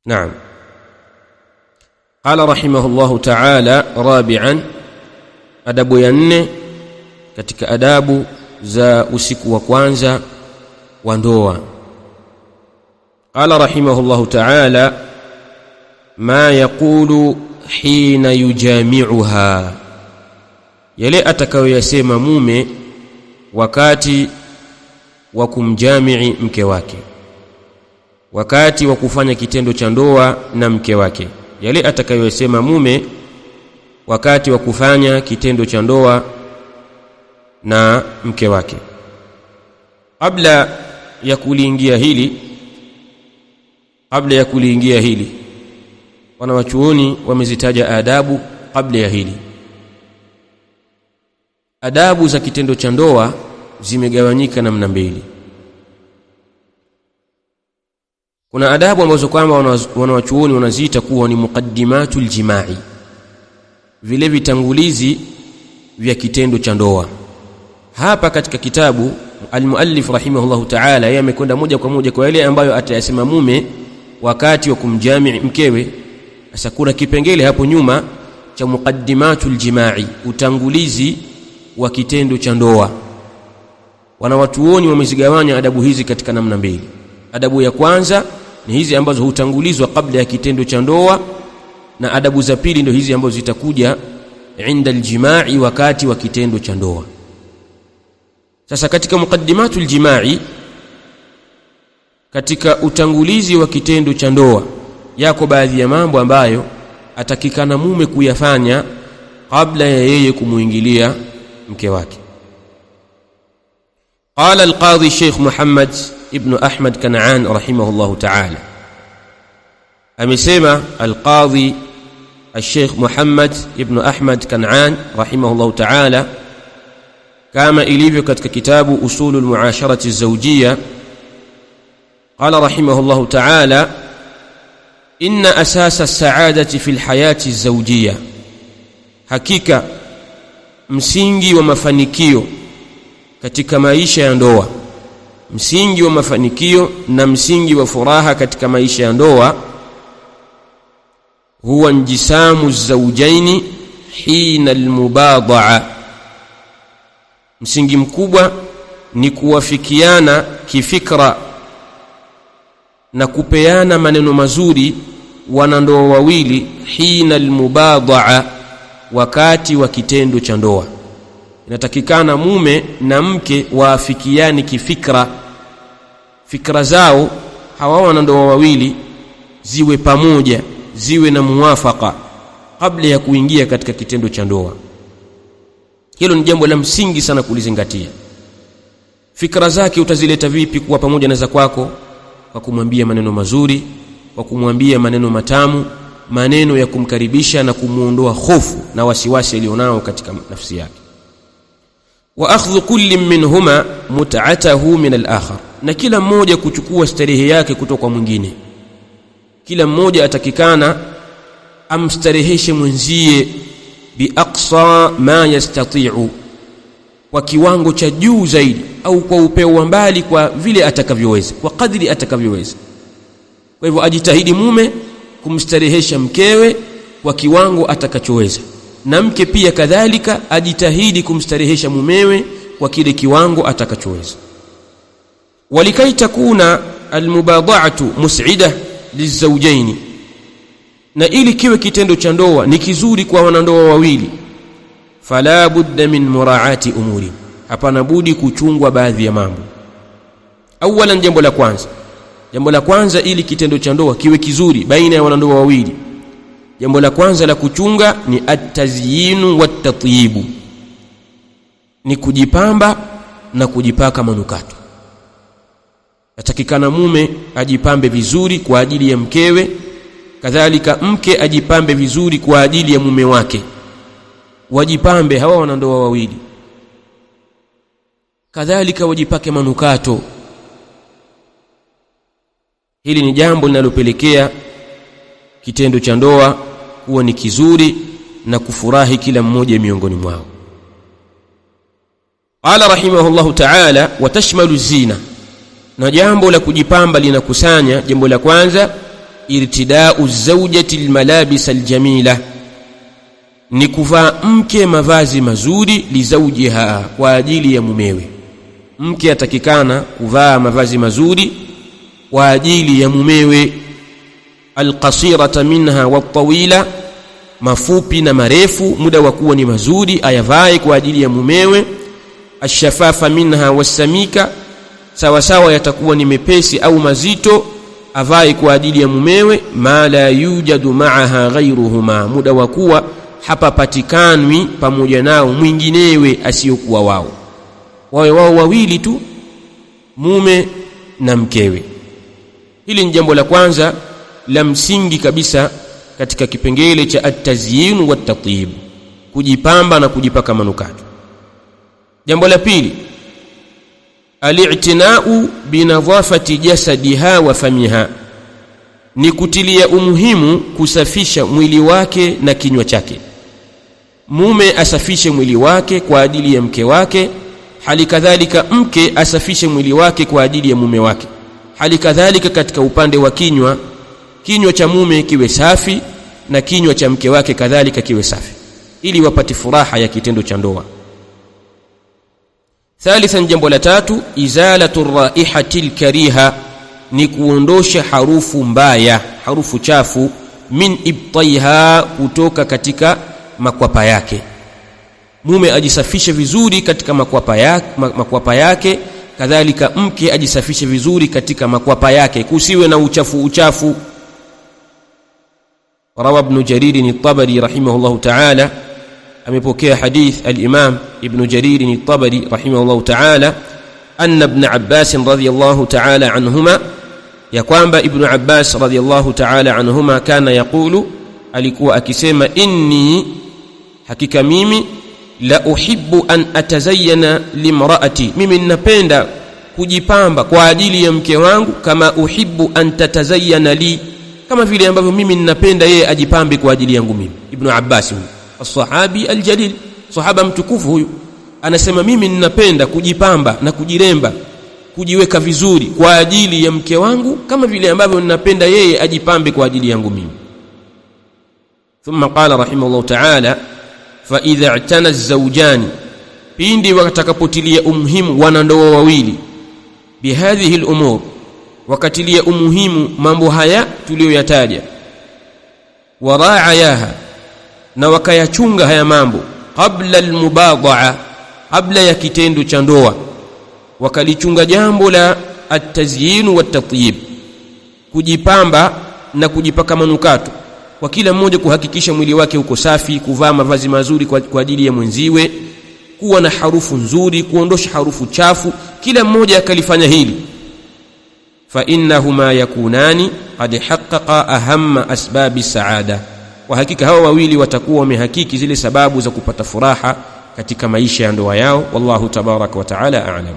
نعم. قال رحمه الله تعالى رابعا adabu ya 4 katika adabu za usiku wa kwanza wa ndoa. قال رحمه الله تعالى ما يقول حين يجامعها, yale atakayoyasema mume wakati wa kumjamii mke wake, wakati wa kufanya kitendo cha ndoa na mke wake. Yale atakayoyasema mume wakati wa kufanya kitendo cha ndoa na mke wake. Kabla ya kuliingia hili wanawachuoni wamezitaja adabu kabla ya hili. Adabu za kitendo cha ndoa zimegawanyika namna mbili. Kuna adabu ambazo kwamba wanawachuoni wanaziita kuwa ni muqaddimatul jimai, vile vitangulizi vya kitendo cha ndoa. Hapa katika kitabu al-muallif rahimahullahu ta'ala yeye amekwenda moja kwa moja kwa yale ambayo atayasema mume wakati wa kumjamii mkewe. Sasa kuna kipengele hapo nyuma cha muqaddimatul jimai, utangulizi wa kitendo cha ndoa. Wanawatuoni wamezigawanya adabu hizi katika namna mbili. Adabu ya kwanza ni hizi ambazo hutangulizwa kabla ya kitendo cha ndoa, na adabu za pili ndio hizi ambazo zitakuja inda aljimai, wakati wa kitendo cha ndoa. Sasa katika muqaddimatul jimai, katika utangulizi wa kitendo cha ndoa, yako baadhi ya mambo ambayo atakikana mume kuyafanya kabla ya yeye kumuingilia mke wake. قال القاضي الشيخ محمد ابن أحمد كنعان رحمه الله تعالى, أمسيما القاضي الشيخ محمد ابن أحمد كنعان رحمه الله تعالى كما إليفيو كتك كتاب أصول المعاشرة الزوجية. قال رحمه الله تعالى إن أساس السعادة في الحياة الزوجية, hakika msingi wa mafanikio katika maisha ya ndoa, msingi wa mafanikio na msingi wa furaha katika maisha ya ndoa, huwa injisamu zawjaini hina almubadaa, msingi mkubwa ni kuwafikiana kifikra na kupeana maneno mazuri wanandoa wawili, hina almubadaa, wakati wa kitendo cha ndoa. Inatakikana mume na mke waafikiani kifikra, fikra zao hawa wanandoa wawili ziwe pamoja, ziwe na muwafaka kabla ya kuingia katika kitendo cha ndoa. Hilo ni jambo la msingi sana kulizingatia. Fikra zake utazileta vipi kuwa pamoja na za kwako? Kwa kumwambia maneno mazuri, kwa kumwambia maneno matamu, maneno ya kumkaribisha na kumuondoa hofu na wasiwasi alionao katika nafsi yake. Wa akhdhu kulli minhuma mut'atahu min al-akhar, na kila mmoja kuchukua starehe yake kutoka kwa mwingine. Kila mmoja atakikana amstareheshe mwenzie bi aqsa ma yastati'u, kwa kiwango cha juu zaidi, au kwa upeo wa mbali, kwa vile atakavyoweza, kwa kadri atakavyoweza. Kwa hivyo ajitahidi mume kumstarehesha mkewe kwa kiwango atakachoweza, na mke pia kadhalika ajitahidi kumstarehesha mumewe kwa kile kiwango atakachoweza. Walikai takuna almubada'atu mus'ida lizawjaini, na ili kiwe kitendo cha ndoa ni kizuri kwa wanandoa wawili, fala budda min muraati umuri, hapana budi kuchungwa baadhi ya mambo. Awalan, jambo la kwanza ili kitendo cha ndoa kiwe kizuri baina ya wanandoa wawili, jambo la kwanza la kuchunga ni at-tazyinu wat-tatyibu, ni kujipamba na kujipaka manukato. Atakikana mume ajipambe vizuri kwa ajili ya mkewe, kadhalika mke ajipambe vizuri kwa ajili ya mume wake. Wajipambe hawa wanandoa wawili, kadhalika wajipake manukato. Hili ni jambo linalopelekea kitendo cha ndoa kuwa ni kizuri na kufurahi kila mmoja miongoni mwao. Qala rahimahullahu ta'ala, wa tashmalu zina, na jambo la kujipamba linakusanya, jambo la kwanza irtidau zawjati almalabis aljamila, ni kuvaa mke mavazi mazuri, lizaujiha, kwa ajili ya mumewe. Mke atakikana kuvaa mavazi mazuri kwa ajili ya mumewe. Alqasirata minha wattawila, mafupi na marefu, muda wa kuwa ni mazuri ayavae kwa ajili ya mumewe. Ashafafa minha wasamika, sawa sawa yatakuwa ni mepesi au mazito, avae kwa ajili ya mumewe. Ma la yujadu ma'aha ghayruhuma, muda wa kuwa hapapatikanwi pamoja nao mwinginewe asiyokuwa wao, wawe wao wawili tu, mume na mkewe. Hili ni jambo la kwanza la msingi kabisa katika kipengele cha at-tazyin wa at-tatyib, kujipamba na kujipaka manukato. Jambo la pili, al-i'tina'u binadhafati jasadiha wa famiha, ni kutilia umuhimu kusafisha mwili wake na kinywa chake. Mume asafishe mwili wake kwa ajili ya mke wake, hali kadhalika mke asafishe mwili wake kwa ajili ya mume wake. Hali kadhalika katika upande wa kinywa, kinywa cha mume kiwe safi na kinywa cha mke wake kadhalika kiwe safi, ili wapate furaha ya kitendo cha ndoa. Thalithan, jambo la tatu, izalatu raihati alkariha, ni kuondosha harufu mbaya, harufu chafu, min ibtaiha, kutoka katika makwapa yake. Mume ajisafishe vizuri katika makwapa yake, kadhalika mke ajisafishe vizuri katika makwapa yake, kusiwe na uchafu. Rawa ibn Jarir at-Tabari rahimahullahu ta'ala, amepokea hadith al-Imam ibn Jarir at-Tabari rahimahullahu ta'ala, anna ibn Abbas radhiyallahu ta'ala anhuma, ya kwamba ibn Abbas radhiyallahu ta'ala anhuma kana yaqulu, alikuwa akisema, inni, hakika mimi, la uhibbu an atazayyana limraati, mimi ninapenda kujipamba kwa ajili ya mke wangu, kama uhibbu an tatazayyana li, kama vile ambavyo mimi ninapenda yeye ajipambe kwa ajili yangu mimi. Ibn Abbas as-sahabi al-jalil, sahaba mtukufu huyu, anasema mimi ninapenda kujipamba na kujiremba, kujiweka vizuri kwa ajili ya mke wangu, kama vile ambavyo ninapenda yeye ajipambe kwa ajili yangu mimi. Thumma qala rahimahullah ta'ala, fa idha i'tana az-zawjani, pindi watakapotilia umuhimu wanandoa wawili, bihadhihi al-umur, wakatilia umuhimu mambo haya tuliyoyataja, wara'ayaha, na wakayachunga haya mambo, qabla al-mubadha'a, qabla ya kitendo cha ndoa, wakalichunga jambo la at-tazyin wa at-tatyib, kujipamba na kujipaka manukato, kwa kila mmoja kuhakikisha mwili wake uko safi, kuvaa mavazi mazuri kwa ajili ya mwenziwe, kuwa na harufu nzuri, kuondosha harufu chafu, kila mmoja akalifanya hili. Fa innahuma yakunani qad haqqaqa ahamma asbabi saada, kwa hakika hawa wawili watakuwa wamehakiki zile sababu za kupata furaha katika maisha ya ndoa yao. Wallahu tabaraka wa taala a'lam.